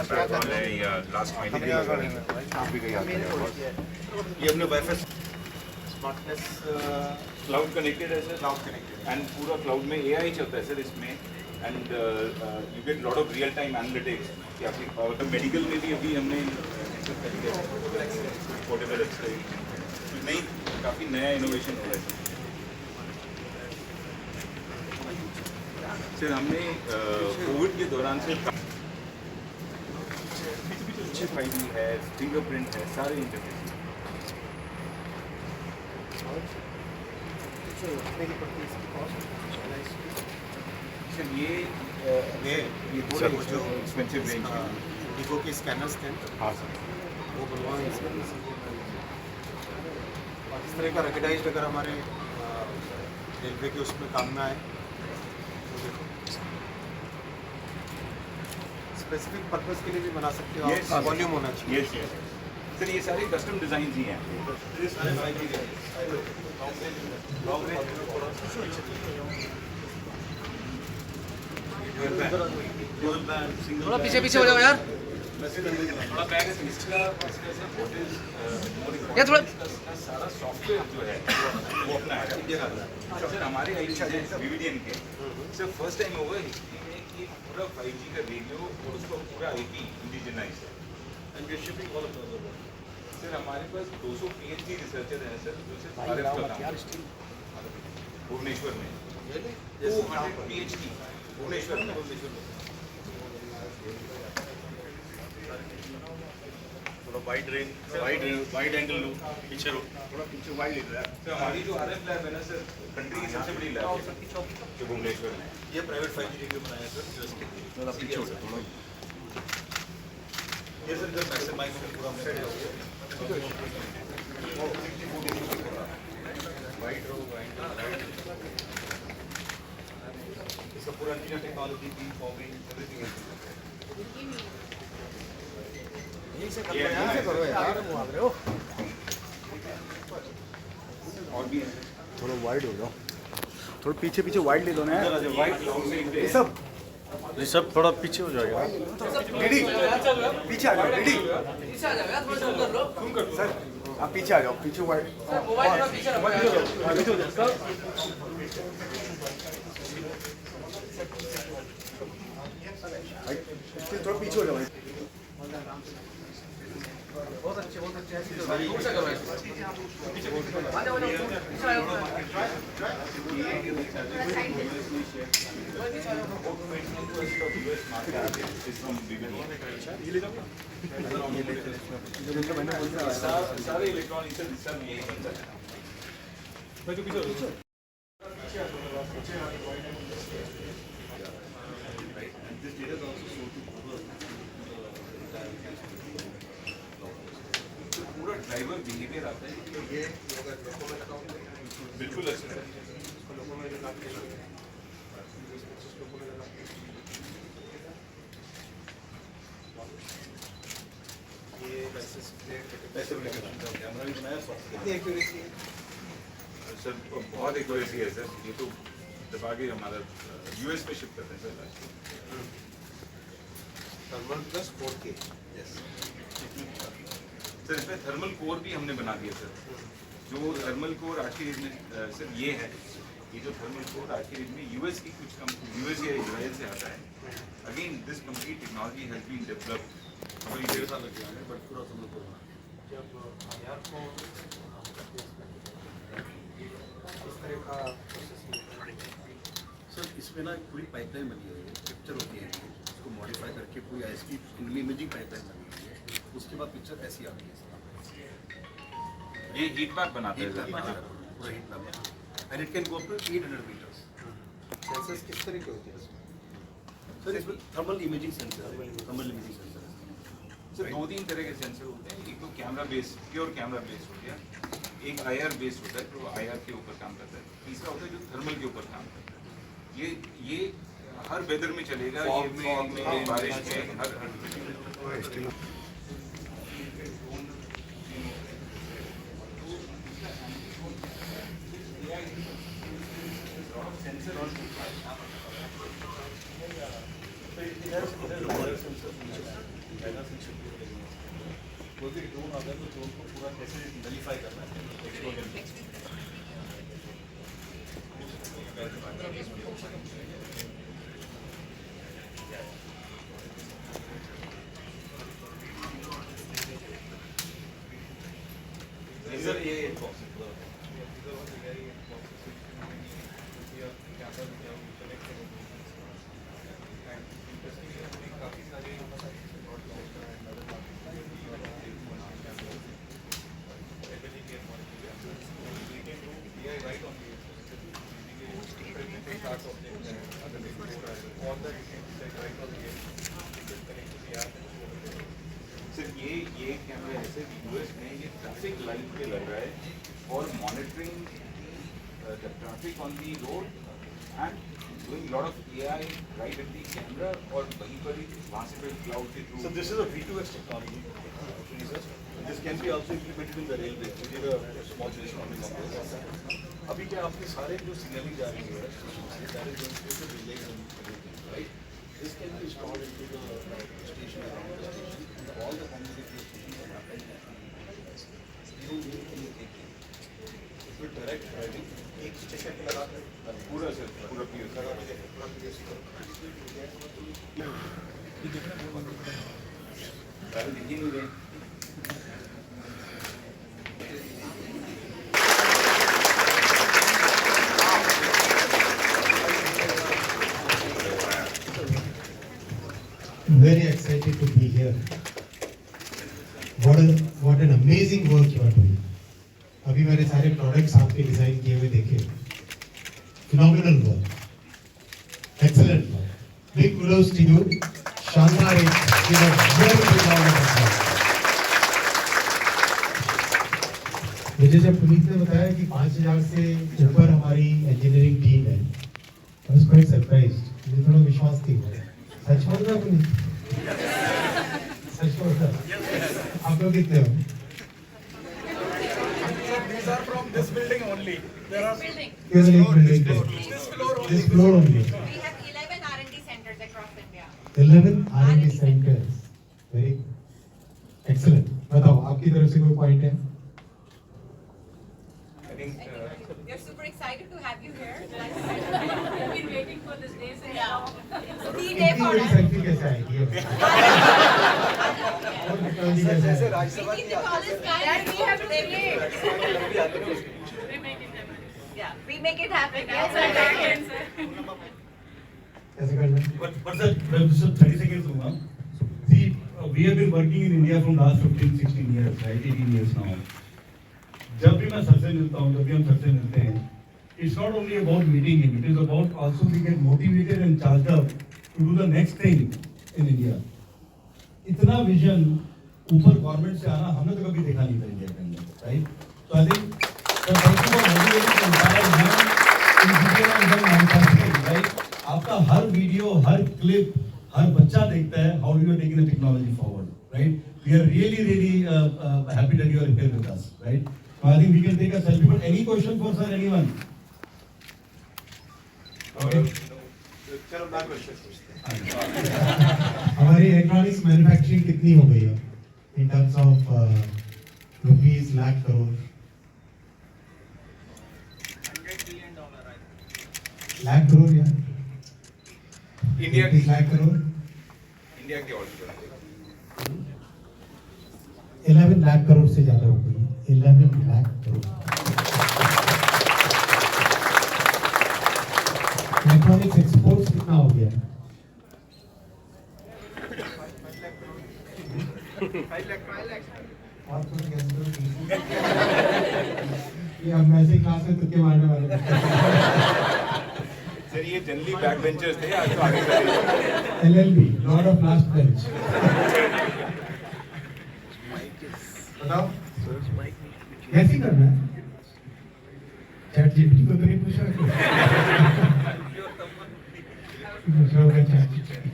Paragon है या last mile है, आप भी गई आते हैं। ये अपने वाईफाई स्मार्टनेस क्लाउड कनेक्टेड है सर, क्लाउड कनेक्टेड एंड पूरा क्लाउड में एआई चलता है सर इसमें, and you get lot of real time analytics कि आपकी मेडिकल में भी अभी हमने पोर्टेबल नहीं, काफ़ी नया इनोवेशन हो रहा है सर। हमने कोविड के दौरान से 5G है, फिंगरप्रिंट है, सारे इंटरफेस सर। ये थोड़ा जो एक्सपेंसिव रेंज है, वीवो के स्कैनर्स थे, हाँ सर, वो बनवाएं इसमें। और इस तरह का रिकॉग्नाइज्ड अगर हमारे रेलवे के उसमें काम में आए तो देखो स्पेसिफिक पर्पस के लिए भी बना सकते हो, Yes. वॉल्यूम होना चाहिए। Yes yes sir. ये सारे कस्टम डिज़ाइन ही हैं। थोड़ा पीछे पीछे हो जाओ यार। ये थोड़ा सारा सॉफ्टवेयर जो है वो अपना है सर। हमारे वीवीडीएन के सर फर्स्ट टाइम हुआ है कि पूरा 5G का रेडियो और उसका पूरा आईपी इंडिजिनाइज है and we are shipping all over the world sir. हमारे पास 200 पीएचडी रिसर्चर हैं सर, जो सिर्फ भारत का काम है भुवनेश्वर में। 200 पीएचडी भुवनेश्वर में। थोड़ा वाइड एंगल लो, पीछे रो, थोड़ा पीछे वाइड ले रहा है सर। हमारी जो आरएफ लैब है ना सर, कंट्री की सबसे बड़ी लैब है जो भुवनेश्वर में। ये प्राइवेट 5G रेडियो बनाया है सर, यूएस के लिए। थोड़ा पीछे हो जाए थोड़ा। ये सर इधर मैसेज माइक में पूरा सेट हो गया। वाइड रो वाइड इसका पूरा टेक्नोलॉजी भी फॉर्मिंग एवरीथिंग है। यहीं से करो यार, वो आ रहे हो। और भी है थोड़ा वाइड हो जाओ, थोड़ा पीछे पीछे वाइड ले दो ना यार। वाइड ये सब सब थोड़ा पीछे हो जाएगा। रेडी, पीछे आ जाओ। रेडी पीछे आ जाओ यार, थोड़ा जूम कर लो। सर, आप पीछे आ जाओ, पीछे वाइड। मोबाइल थोड़ा पीछे रखो यार। पीछे हो जाओ सर। थोड़ा पीछे हो जाओ। बहुत अच्छे ऐसे दूर से करो ऐसे। आ जाओ पीछे आ जाओ। सारे इलेक्ट्रॉनिक्स सब यही बनता है। पूरा ड्राइवर बिहेवियर आता है ये अगर लोगों में लगाओ बिल्कुल अच्छा है। इसको लोगों में लगा के लोगों में लगा के ये लाइसेंस प्लेट ऐसे भी कैमरा भी बनाया सॉफ्टवेयर। कितनी एक्यूरेसी है? सर बहुत एक्यूरेसी है सर। ये तो दबा के हमारा यूएस में शिप करते हैं sir. Thermal plus 4K। Yes. Sir इसमें थर्मल कोर भी हमने बना दिया सर। जो थर्मल कोर आज की डेट में सर ये है, ये जो थर्मल कोर आज की डेट में यूएस की कुछ यूएस या इजराइल से आता है। Again this complete technology has been developed. हमारी 1.5 साल लग गया है, बट पूरा सब लोग जब आईआर को इस तरह का प्रोसेसिंग सर इसमें ना पूरी पाइपलाइन बनी हुई है, पिक्चर होती है, उसको मॉडिफाई करके पूरी आईएसपी इमेजिंग पाइपलाइन बनी हुई है। उसके बाद पिक्चर ऐसी आती है। ये हीट मैप बनाते हैं सर। पूरा heat map and it can go up to 800 metres. Sensors किस तरह के होते हैं इसमें? सर इसमें थर्मल इमेजिंग सेंसर है, थर्मल इमेजिंग सेंसर है। सर 2-3 तरह के सेंसर होते हैं। एक तो camera base, pure camera base हो गया। एक आईआर बेस होता है जो आईआर के ऊपर काम करता है। तीसरा होता है जो थर्मल के ऊपर काम करता है। ये हर वेदर में चलेगा, ये में बारिश में हर कोई भी ड्रोन आता है तो ड्रोन को पूरा कैसे नलीफाई करना है एक्सप्लोजन सर ये सर ये कैमरा ऐसे यूएस में ये ट्रैफिक लाइट पे लग रहा है और monitoring the traffic on the road and doing lot of AI right at the camera और वहीं पर ही वहाँ से फिर क्लाउड के through So this is a V2X technology. This can be also implemented in the railway. We did a small brainstorming on this. अभी क्या आपके सारे जो सिग्नलिंग जा रही है that is going to the relays and everything, right? This can be installed into the station around the station. And all the communication stations are happening. You don't need any thinking. If you're direct driving, एक station पे लगा कर पूरा sir पूरा piece दिख ही नहीं रहे Very excited to be here. What an amazing work you are doing. अभी मैंने सारे प्रोडक्ट्स आपके डिजाइन किए हुए देखे. Phenomenal work. Excellent work. Big kudos to you. शानदार एक very big round of applause. मुझे जब पुनीत ने बताया कि 5000 से ऊपर हमारी इंजीनियरिंग टीम है, I was quite surprised. मुझे थोड़ा विश्वास थी. सच बोल रहा पुनीत? सच बोल रहा? आप लोग कितने हो? These are from this building only. There are Building. केवल एक बिल्डिंग पे. this floor only. This floor only. We have 11 R&D centers across India. 11 R&D centers. Very excellent. बताओ आपकी तरफ से कोई पॉइंट है? I think We are super excited to have you here. We've been waiting for this day since long. It's the day इतनी for बड़ी us. Selfie कैसे आएगी? और टेक्नोलॉजी कैसे आएगी? We need the tallest guy that we have to create. We make it happen. Yeah, we make it happen. Yes, Yes, sir. कैसे करना है? But sir, just 30 seconds दूंगा. See, we have been working in India from last 15, 16 years, right? 18 years now. जब भी मैं sir से मिलता हूँ, जब भी हम सर से मिलते हैं, it's not only about meeting him, it is about also we get motivated and charged up to do the next thing in India. इतना विजन ऊपर गवर्नमेंट से आना हमने तो कभी देखा नहीं था इंडिया के अंदर, right? So I think the thank you for motivating the entire man in video and manufacturing, right? आपका हर वीडियो, हर क्लिप, हर बच्चा देखता है how you are taking the technology forward, right? We are really happy that you are here with us, right? So I think we can take a selfie. But any question for sir, anyone? Okay. चलो मैं question पूछते हैं. हमारी electronics manufacturing कितनी हो गई है? In terms of rupees lakh crore. $100 billion. lakh crore यार. India 30 lakh crore. इंडिया के ऑर्डर 11 लाख करोड़ से ज्यादा हो गई. 11 लाख करोड़. इलेक्ट्रॉनिक्स एक्सपोर्ट्स कितना हो गया? 5 lakh. और कुछ गैस करो. ये हम ऐसे क्लास में तुक्के मारने वाले हैं. सर ये जनरली बैक बेंचर्स थे आज तो आगे चले LLB, Lord of Last Bench. बताओ कैसे करना है? चैट जीपीटी को तो नहीं पूछा कि दूसरा होगा chat GPT.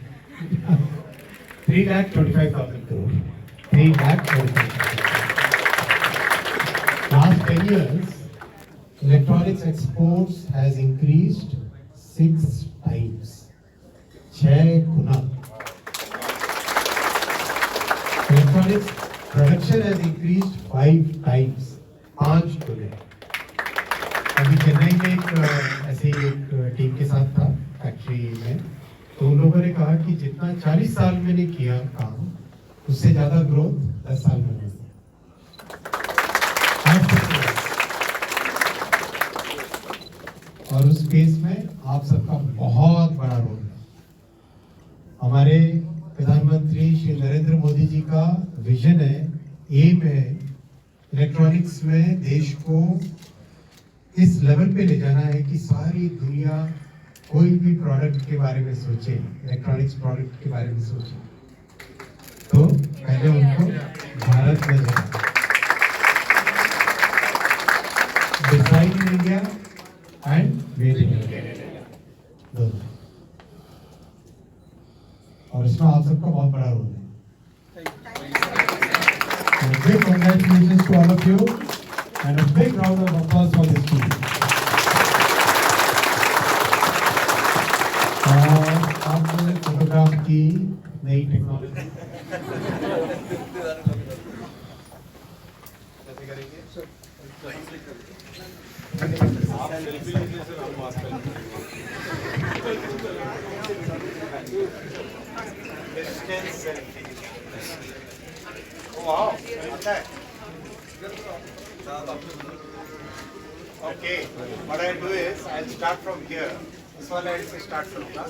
3,25,000 crore. 3,25,000. Last 10 years, electronics exports has increased 6 times. 6 गुना. हमारे प्रोडक्शन हैज इंक्रीज्ड 5 टाइम्स, 5 गुने। अभी चेन्नई में एक ऐसे ही एक टीम के साथ था फैक्ट्री में, तो उन लोगों ने कहा कि जितना 40 साल मैंने किया काम, उससे ज्यादा ग्रोथ 10 साल में हुई। और उस स्पेस में आप सबका बहुत बड़ा रोल है। हमारे प्रधानमंत्री श्री नरेंद्र मोदी जी का विजन है, एम है, इलेक्ट्रॉनिक्स में देश को इस लेवल पे ले जाना है कि सारी दुनिया कोई भी प्रोडक्ट के बारे में सोचे, इलेक्ट्रॉनिक्स प्रोडक्ट के बारे में सोचे, तो पहले उनको भारत में जाना। Design in India and made in India दोनों, और इसमें आप सबका बहुत बड़ा रोल है। Big congratulations to all of you and a big round of applause for this team. और आपने फोटोग्राफ की नई technology Okay, what I'll do is I'll start from here. This one I'll say start from here.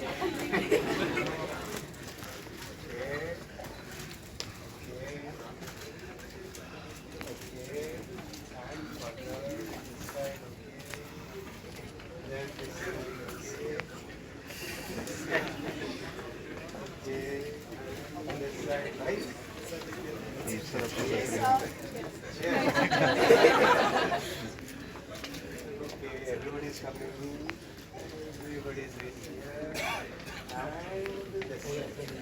Everybody is coming. Everybody is ready here. And this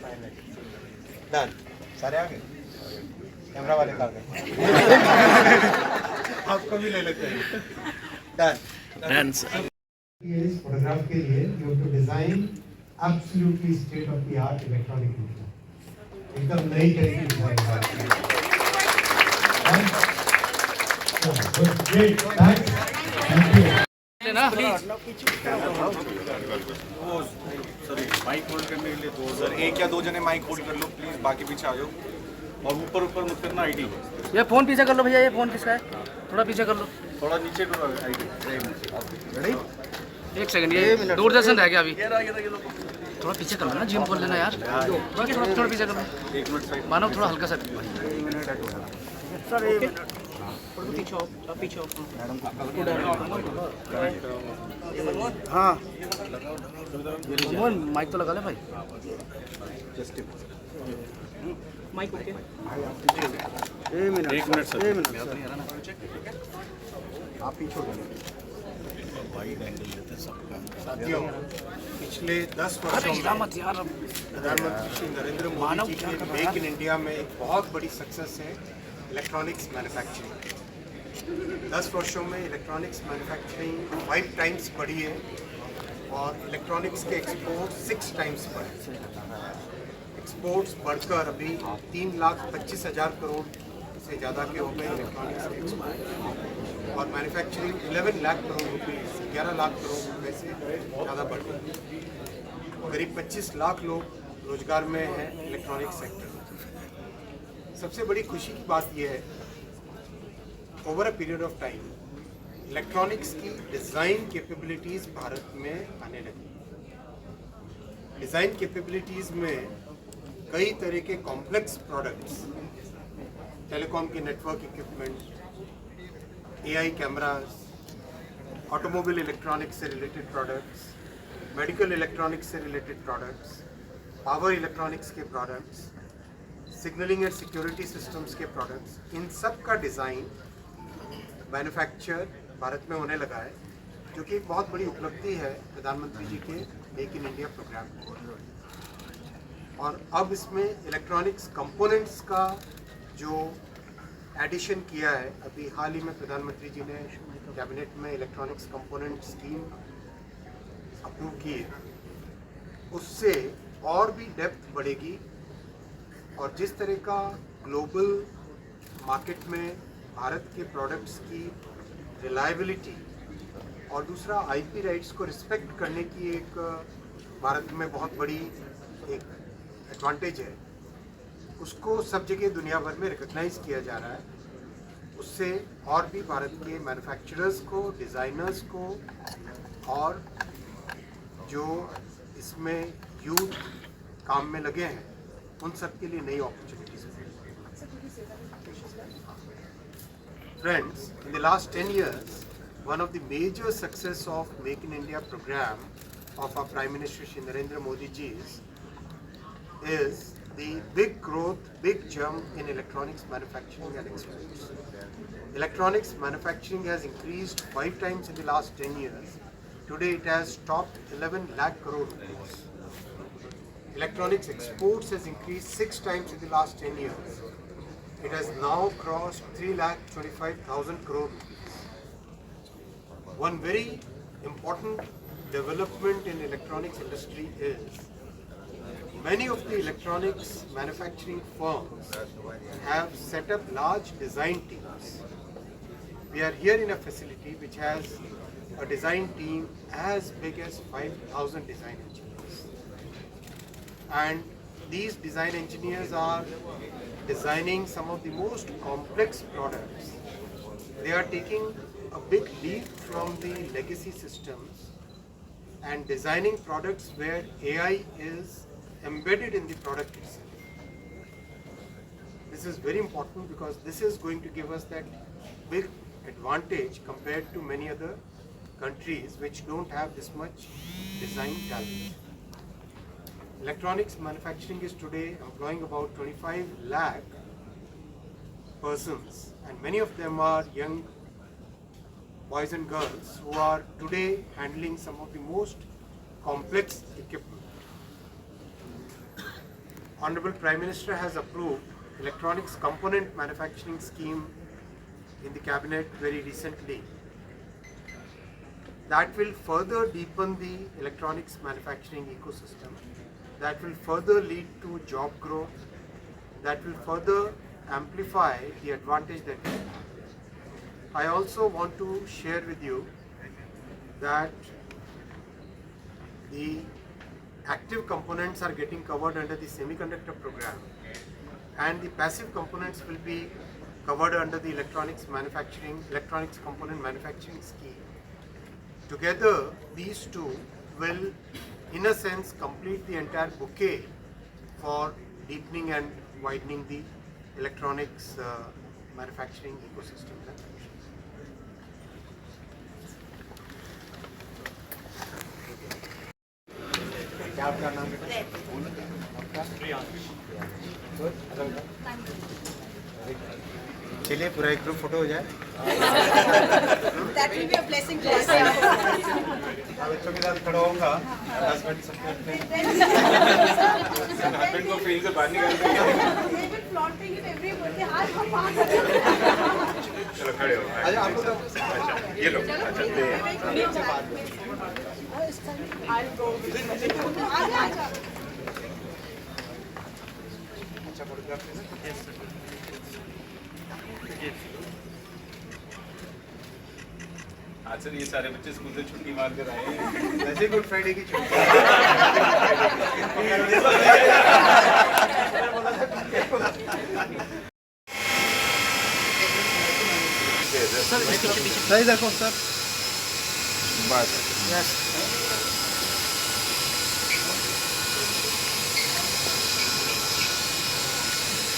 finally. Done. सारे आ गए? Camera वाले आ गए? आपको भी ले लेते हैं. Done. Done, sir. इस फोटोग्राफ के लिए you have to design absolutely state of the art electronic media. एकदम नई तरह की design great, thanks. Thank you. Mic hold करने के लिए दो सर, एक या दो जने माइक होल्ड कर लो प्लीज, बाकी पीछे आ जाओ और ऊपर ऊपर मत करना आईडी। ये फोन पीछे कर लो भैया, ये फोन किसका है? थोड़ा पीछे कर लो, थोड़ा नीचे करो आईडी। एक सेकंड, ये दूरदर्शन रह गया अभी, थोड़ा पीछे कर लो ना, जिम खोल लेना यार, थोड़ा पीछे कर लो। 1 मिनट साइड मानव थोड़ा हल्का सा हाँ, माइक तो लगा ले भाई। माइक ओके, 1 मिनट सर, आप पीछे वाइड एंगल लेते हैं सबका। साथियों, पिछले 10 वर्षों में मत यार, प्रधानमंत्री श्री नरेंद्र मोदी जी के मेक इन इंडिया में एक बहुत बड़ी सक्सेस है इलेक्ट्रॉनिक्स मैन्युफैक्चरिंग। 10 वर्षों में इलेक्ट्रॉनिक्स मैन्युफैक्चरिंग 5 टाइम्स बढ़ी है और इलेक्ट्रॉनिक्स के एक्सपोर्ट 6 टाइम्स बढ़े। एक्सपोर्ट्स बढ़कर अभी 3,25,000 करोड़ से ज़्यादा के हो गए इलेक्ट्रॉनिक्स के एक्सपोर्ट, और मैन्युफैक्चरिंग 11 लाख करोड़ रुपये, 11 लाख करोड़ रुपये से ज़्यादा बढ़ गई। करीब 25 लाख लोग रोजगार में हैं इलेक्ट्रॉनिक सेक्टर में। सबसे बड़ी खुशी की बात यह है, over a period of time electronics की डिज़ाइन कैपेबिलिटीज़ भारत में आने लगी। डिज़ाइन कैपेबिलिटीज़ में कई तरह के कॉम्प्लेक्स प्रोडक्ट्स, टेलीकॉम के network equipment, AI cameras, automobile electronics से रिलेटेड प्रोडक्ट्स, मेडिकल इलेक्ट्रॉनिक्स से रिलेटेड प्रोडक्ट्स, पावर इलेक्ट्रॉनिक्स के products, signalling and security systems के प्रोडक्ट्स, इन सब का डिज़ाइन मैन्युफैक्चर भारत में होने लगा है, जो कि एक बहुत बड़ी उपलब्धि है प्रधानमंत्री जी के मेक इन इंडिया प्रोग्राम को। और अब इसमें इलेक्ट्रॉनिक्स कंपोनेंट्स का जो एडिशन किया है, अभी हाल ही में प्रधानमंत्री जी ने कैबिनेट में इलेक्ट्रॉनिक्स कंपोनेंट स्कीम अप्रूव की है, उससे और भी डेप्थ बढ़ेगी और जिस तरह का ग्लोबल मार्केट में भारत के प्रोडक्ट्स की रिलायबिलिटी और दूसरा आईपी राइट्स को रिस्पेक्ट करने की एक भारत में बहुत बड़ी एक एडवांटेज है, उसको सब जगह दुनिया भर में रिकॉग्नाइज किया जा रहा है। उससे और भी भारत के मैन्युफैक्चरर्स को, डिज़ाइनर्स को और जो इसमें यूथ काम में लगे हैं उन सब के लिए नई अपॉर्चुनिटीज है। Friends, in the last 10 years, one of the major success of Make in India program of our Prime Minister Shri Narendra Modi ji's is the big growth, big jump in electronics manufacturing and exports. Electronics manufacturing has increased 5 times in the last 10 years. Today it has topped 11 lakh crore rupees. Electronics exports has increased 6 times in the last 10 years. It has now crossed 3,25,000 crore rupees. One very important development in electronics industry is many of the electronics manufacturing firms have set up large design teams. We are here in a facility which has a design team as big as 5,000 design engineers. And these design engineers are designing some of the most complex products. They are taking a big leap from the legacy systems and designing products where AI is embedded in the product itself. This is very important because this is going to give us that big advantage compared to many other countries which don't have this much design talent. Electronics manufacturing is today employing about 25 lakh persons, and many of them are young boys and girls who are today handling some of the most complex equipment. Honorable Prime Minister has approved electronics component manufacturing scheme in the cabinet very recently. That will further deepen the electronics manufacturing ecosystem. That will further lead to job growth. That will further amplify the advantage that we have. I also want to share with you that the active components are getting covered under the semiconductor program, and the passive components will be covered under the electronics component manufacturing scheme. Together, these two will, in a sense, complete the entire bouquet for deepening and widening the electronics manufacturing ecosystem. क्या आपका नाम है? चलिए पूरा एक group photo हो जाए। That will be a blessing to us. मैं बच्चों के साथ खड़ा होऊंगा, हस्बैंड सबके अपने हस्बैंड को फील्ड से बाहर निकाल देंगे। चलो खड़े हो। अच्छा आपको तो अच्छा ये लो। अच्छा फोटोग्राफ लेना। आज सर ये सारे बच्चे स्कूल से छुट्टी मार कर आए हैं। वैसे गुड फ्राइडे की छुट्टी सही देखो सर बस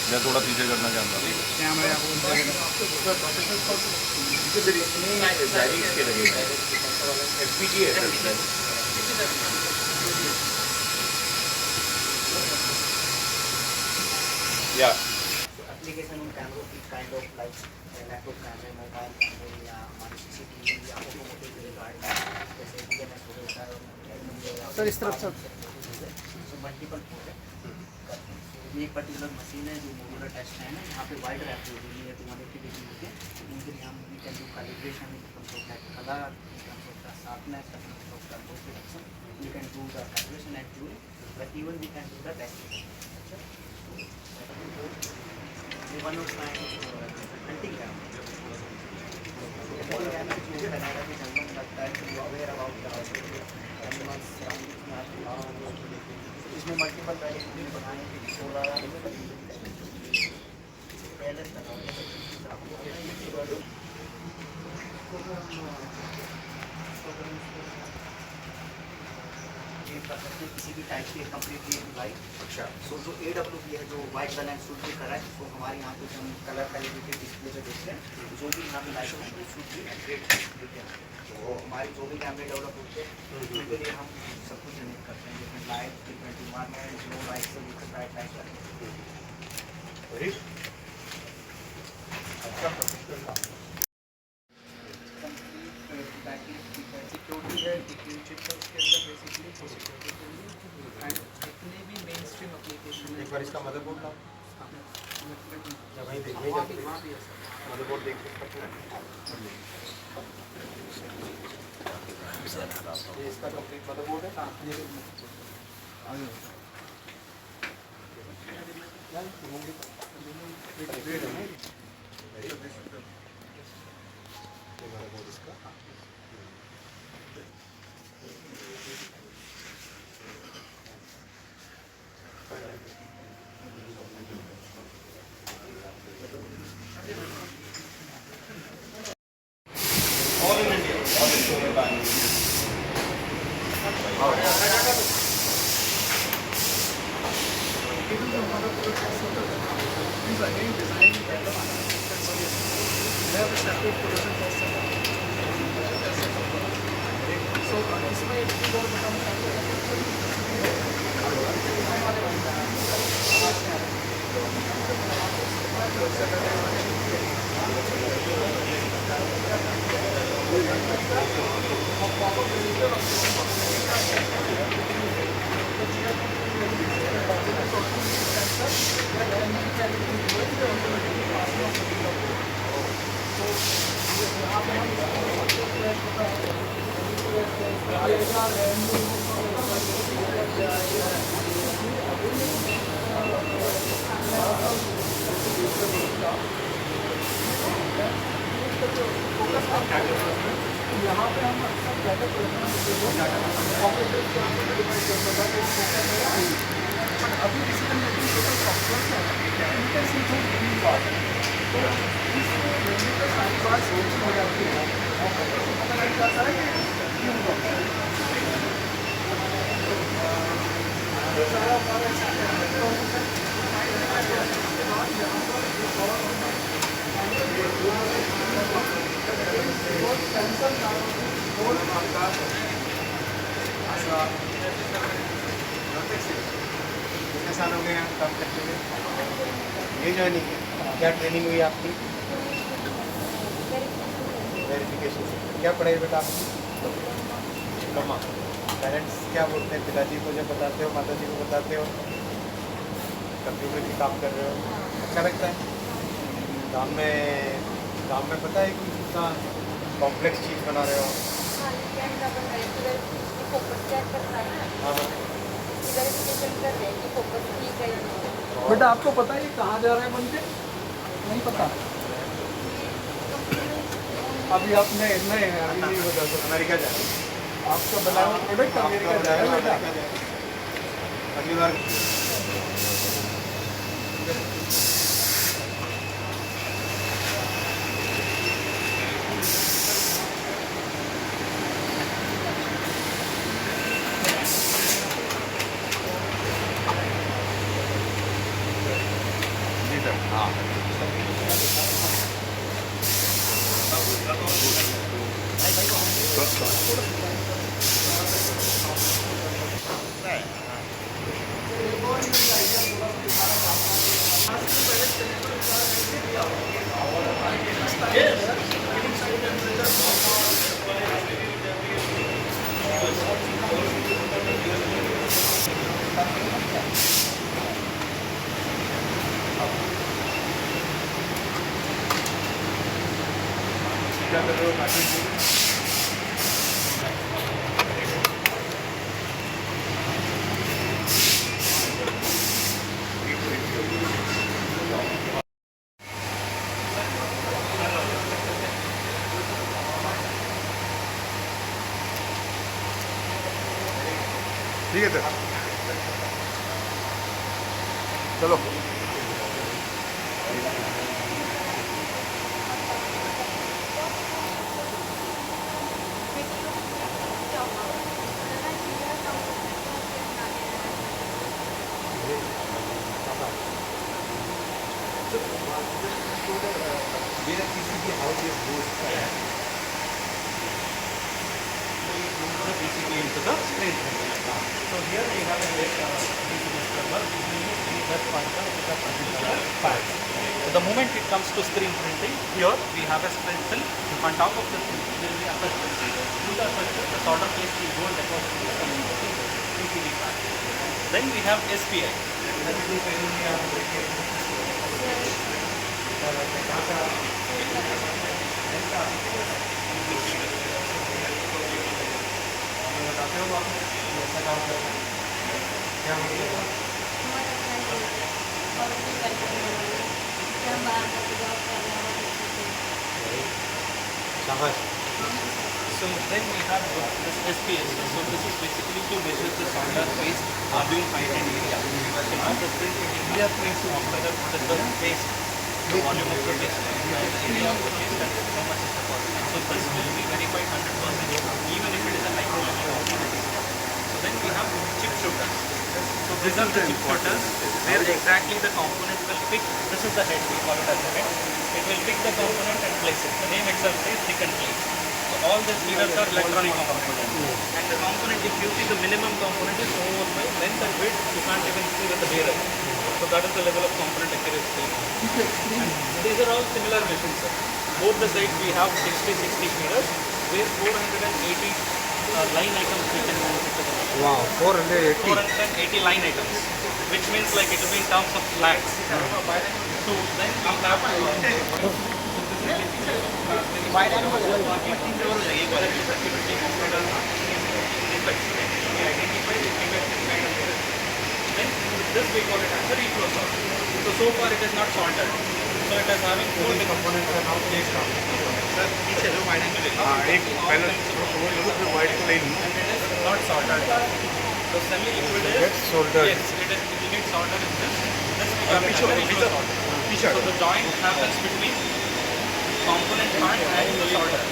मैं थोड़ा पीछे करना चाहता हूँ। के लगे एलपीजी है या एप्लीकेशन उन कैमरों की काइंड ऑफ लाइक लैपटॉप कैमरे, मोबाइल कैमरे या हमारे सीसीटीवी या ऑटोमोटिव रिगार्ड जैसे डीएमएस हो गया सर इस तरफ सर मल्टीपल ये एक पर्टिकुलर मशीन है जो मोडुलर टेस्ट है ना, यहाँ पे वाइड रैप हो रही है 280 डिग्री होते हैं। इनके लिए हम we can do calibration in terms of that colour, in terms of the sharpness, in terms of the low reduction, we can do the calibration and tuning, but even we can do the testing. one of my hunting camera. Hunting camera मुझे बनाया कि जंगलों में लगता है, तो aware about animals इसमें multiple variety बनाए हैं, 16 पैलेस कर सकते हैं किसी भी टाइप की कम्प्लीटली वाइट। अच्छा। सो जो AWP है, जो वाइट बैलेंस सूट भी करा है, वो हमारे यहाँ पे हम कलर कैलिब्रेटेड डिस्प्ले पे देखते हैं, जो भी यहाँ पे लाइट है वो सूट भी ग्रेड देते हैं। तो हमारे जो भी कैमरे डेवलप होते हैं उनके लिए हम सब कुछ जनरेट करते हैं, डिफरेंट लाइट, डिफरेंट इन्वायरमेंट, लो लाइट से लेकर ब्राइट लाइट तक। वेरी अच्छा प्रोफेशनल काम। सिक्योरिटी है, चिप है उसके अंदर बेसिकली फॉर सिक्योरिटी के लिए, एंड जितने भी मेन स्ट्रीम एप्लीकेशन एक बार इसका मदरबोर्ड लाओ, या वहीं देखिए वहाँ भी है सर। मदरबोर्ड देख सकते हैं। ये इसका कंप्लीट मदरबोर्ड है। मदरबोर्ड इसका These are again designed to develop they have a separate production cost center. So इसमें एक चीज़ और बताऊँ यहाँ पे हम अभी हो जाती है कितने साल हो गए यहाँ काम करते हुए? ये ज्वाइनिंग है, क्या ट्रेनिंग हुई आपकी? वेरिफिकेशन। क्या पढ़ाई बेटा आपकी? डिप्लोमा। पेरेंट्स क्या बोलते हैं? पिताजी को जब बताते हो, माता जी को बताते हो, कंप्यूटर की काम कर रहे हो, अच्छा लगता है? काम में पता है कि कितना कॉम्प्लेक्स चीज़ बना रहे हो? हाँ बेटा आपको पता है ये कहाँ जा रहे हैं बनके? नहीं पता। अभी आप नए हैं, अभी नहीं बता सकते। अमेरिका जा रहे हैं। आपका बनाया हुआ प्रोडक्ट अमेरिका जा रहा है बेटा। अगली बार क्या कर रहे हो? ठीक है सर, चलो। Basically into the screen. So here we have a PCB scrubber, that function is a particular part. So the moment it comes to screen printing, here we have a screen film. On top of the screen, there will be other screen. To the the solder paste will go and deposit in the PCB part. Then we have SPI. So then we have this SPS. So this is basically to measure the solder paste volume, height and area. So now the print area prints after the paste, the volume of the paste and the area of the paste and how much is the cost. So this will be verified 100% even if it is a micro level component. So then we have chip shooters. So these are the chip shooters where exactly the component will pick. This is the head, we call it as the head. It will pick the component and place it. The name itself says pick and place. So all these mirrors are electronic components. And the component, if you see the minimum component is over by length and width, you can't even see with the bearer. So that is the level of component accuracy. And these are all similar machines, sir. Both the sides we have 60 mirrors where 480 line items we can manufacture. Wow, 480. 480 line items, which means like it will be in terms of lakhs. So then we have Then this we call it as a reflow sort. So far it is not salted. So it is having four components are now placed on. Sir, पीछे जो wide angle एक पहले white plane not soldered. So semi-liquid is Gets soldered. Yes, it will get soldered in this. This we call it as a reflow solder. So the joint happens between component part and the solder.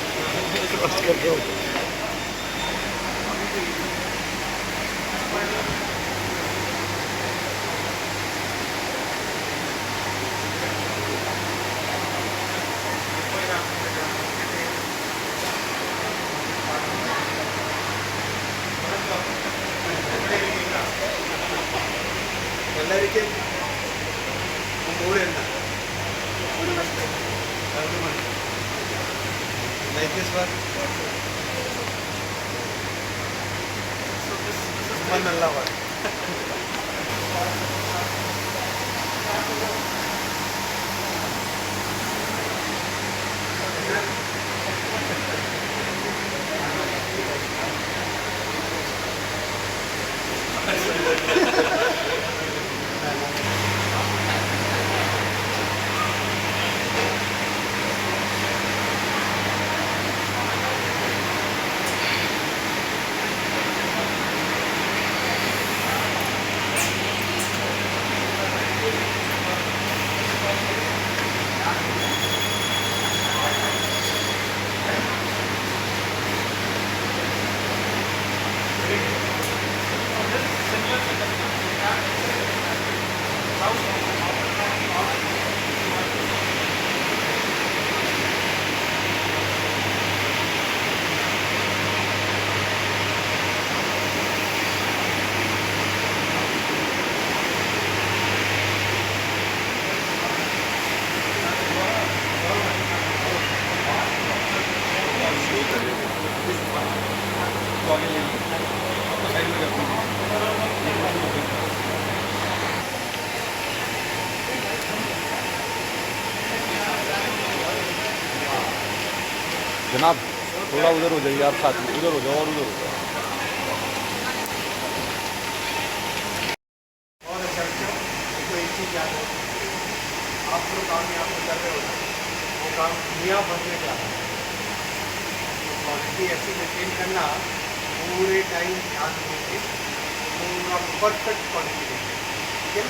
ಎಲ್ಲರಿಗೆ ಮೂರಿಂದ like this one one alla one जनाब थोड़ा उधर हो जाइए आप, साथ में उधर हो जाओ और उधर हो जाओ। और चर्चों को एक चीज़ याद रखो, आप जो काम यहाँ पर कर रहे हो वो काम दुनिया भर में जा रहा है। क्वालिटी ऐसी मेंटेन करना पूरे टाइम ध्यान देके, तो आप परफेक्ट क्वालिटी देंगे, ठीक है?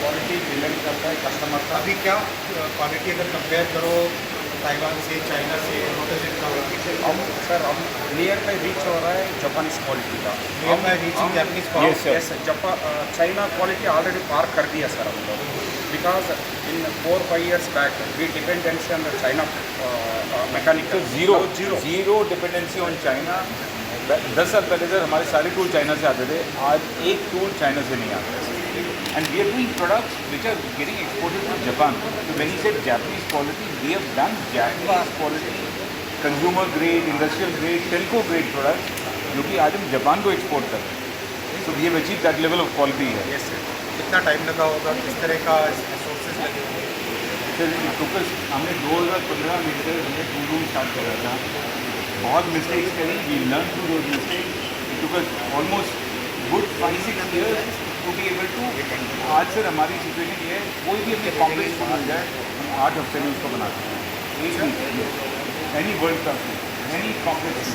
क्वालिटी डिपेंड करता है कस्टमर का। अभी क्या क्वालिटी अगर कंपेयर करो ताइवान से, चाइना से, हम सर हम नियर में रीच हो रहा है जापानीज क्वालिटी का। हम reaching Japanese yes China quality already पार कर दिया सर हम लोग, because in 4-5 years back we dependency on China mechanical zero dependency on China. 10 साल पहले सर हमारे सारे टूल चाइना से आते थे, आज एक टूल चाइना से नहीं आता। And we are doing products which are getting exported to Japan. तो when you said Japanese quality, we have done Japanese quality, consumer grade, industrial grade, telco grade products जो कि आज हम जापान को export कर रहे हैं। So we have achieve that level of quality है। Yes sir. कितना टाइम लगा होगा, किस तरह का सोर्सेज लगे होंगे? सर फोकस हमने 2015 में सर हमने टूल रूम स्टार्ट करा था, बहुत मिस्टेक्स करी, we learn through those mistakes. It took us almost good 5-6 years to be able to. आज सर हमारी सिचुएशन ये है, कोई भी अपने कॉम्प्लेक्स को मिल जाए हम 8 हफ्ते में उसको बनाते हैं। एनी वर्ल्ड क्लास में any complex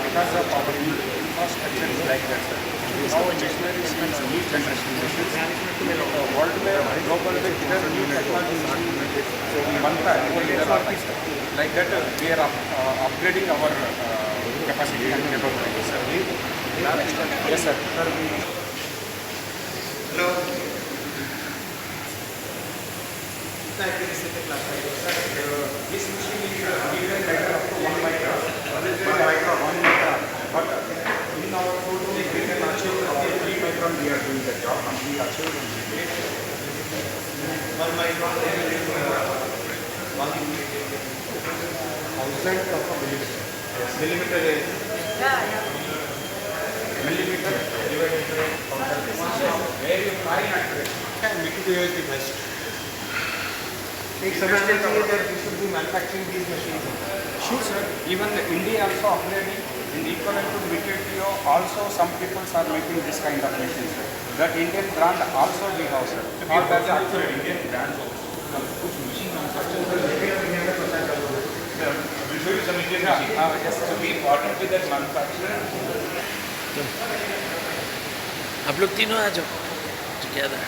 because of our infrastructure is like that sir. Now machinery is new generation world में global में किधर new technology बनता है वो इधर आता है। Like that we are upgrading our capacity and capability sir. Yes sir. Hello, कितना एक्यूरेसी तक लाता है sir? This machine is given like up to 1 micron. 1 micron. But in our photo we can achieve up to 3 micron. We are doing the job and we achieve 1 micron 1000 of a millimeter. Millimeter is millimeter divided by 1000. Very fine accurate. material is the best. एक समय में चाहिए that we should be manufacturing these machines. Sure sir. Even India also upgrading in equivalent to Meteor also some people are making this kind of machines. That Indian brand also we have, sir. All that actual Indian brands also. कुछ machine manufacturers will show you some Indian machine. Yes, so we partnered with that manufacturer. आप लोग तीनों आ जाओ together.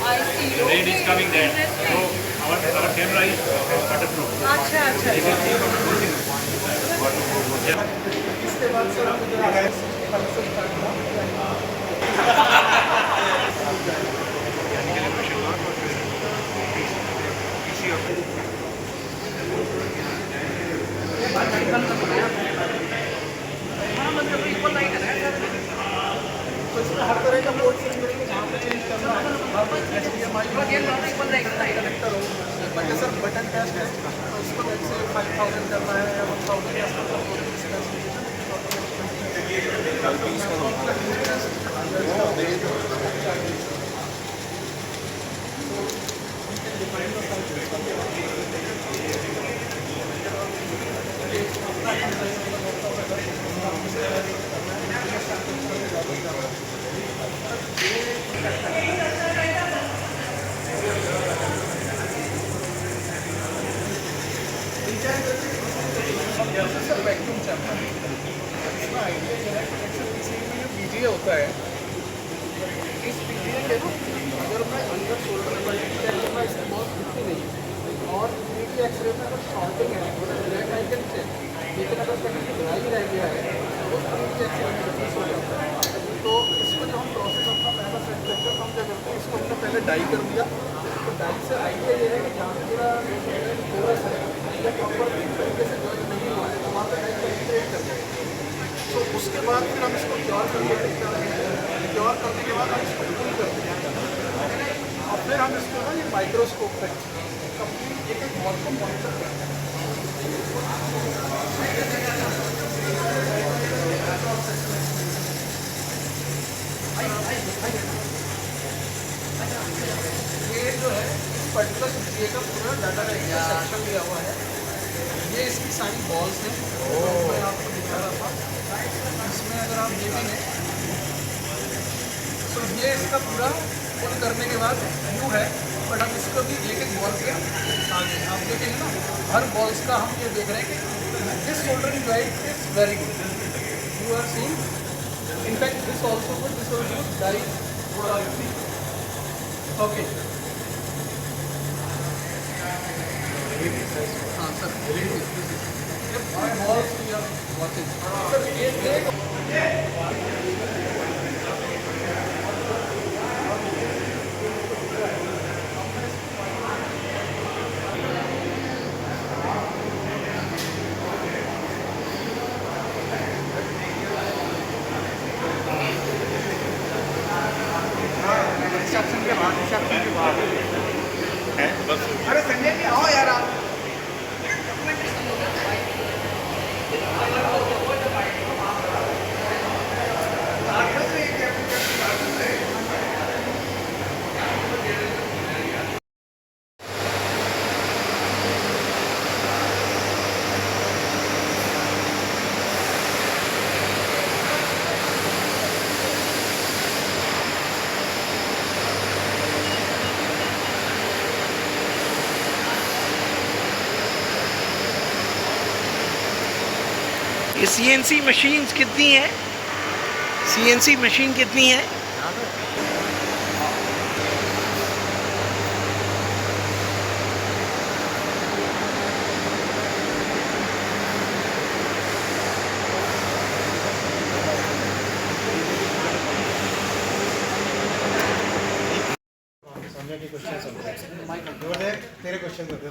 I see. The rain is coming there. So our camera is waterproof. अच्छा अच्छा. इसके बाद sir हम जो है हर तरह का पोर्ट सिस्टम यहाँ पे चेंज करना है कनेक्टर हो बट सर बटन कैश है उसको जैसे 5000 करना है या 1000 सर वैक्यूम चैम्बर इसका आइडिया ये है कि जैसे किसी में जो पीजीए होता है इस पीजीए के ना अगर मैं अंदर शोल्डर में चेक करना इसकी बहुत दिखती नहीं और पीजी एक्सरे में अगर शॉर्टिंग है ब्लैक आई कैन चेक लेकिन अगर कहीं ड्राई रह गया है तो पीजी एक्सरे में रिलीज हो जाता है तो इसको जो हम प्रोसेस अपना पहला सेट करके हम क्या करते हैं इसको हमने पहले डाई कर दिया तो डाई से आइडिया ये है कि जहाँ पूरा कोरस है या प्रॉपर तरीके से जॉइन नहीं हुआ है तो वहाँ पर डाई पेनिट्रेट कर देंगे तो उसके बाद फिर हम इसको क्योर करते हैं क्योर करने के बाद हम इसको पुल करते हैं और फिर हम इसको ना ये माइक्रोस्कोप तक कंप्लीट एक बॉल को मॉनिटर करते हैं ये जो है इस पर्टिकुलर पीजीए का पूरा डाटा सेक्शन दिया हुआ है ये इसकी सारी बॉल्स हैं मैं आपको दिखा रहा था इसमें अगर आप देखेंगे तो ये इसका पूरा पुल करने के बाद व्यू है बट हम इसको भी एक एक बॉल के आगे आप देखेंगे ना हर बॉल्स का हम ये देख रहे हैं कि this soldering joint is very good you are seeing in fact this also good this also die okay हाँ sir balls we are watching sir ये अरे संजय जी आओ यार आप ये CNC मशीन्स कितनी है? CNC मशीन कितनी है? संजय के क्वेश्चन सुनते हैं तेरे क्वेश्चन करते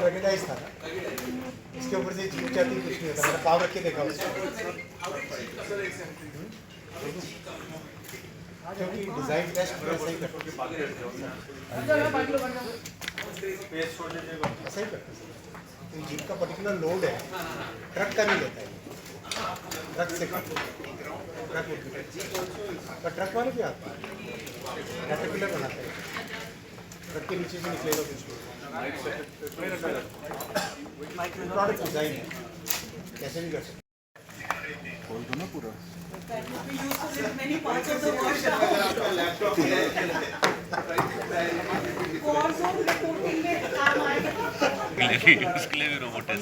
रेगुलाइज था इसके ऊपर से जीव जाती कुछ नहीं होता मैंने पाव रख के देखा उसको क्योंकि डिजाइन टेस्ट पूरा सही करते ऐसा ही करते तो जीप का पर्टिकुलर लोड है ट्रक का नहीं लेता है ट्रक से ट्रक पर ट्रक वाले भी आते हैं कैटरपिलर बनाते हैं ट्रक के नीचे से निकलेगा कुछ प्रोडक्ट डिजाइन है, कैसे भी कर सकते खोल दो ना पूरा. That would be useful in many parts of the world. War zone reporting में काम आएगा. इसके लिए भी रोबोट है.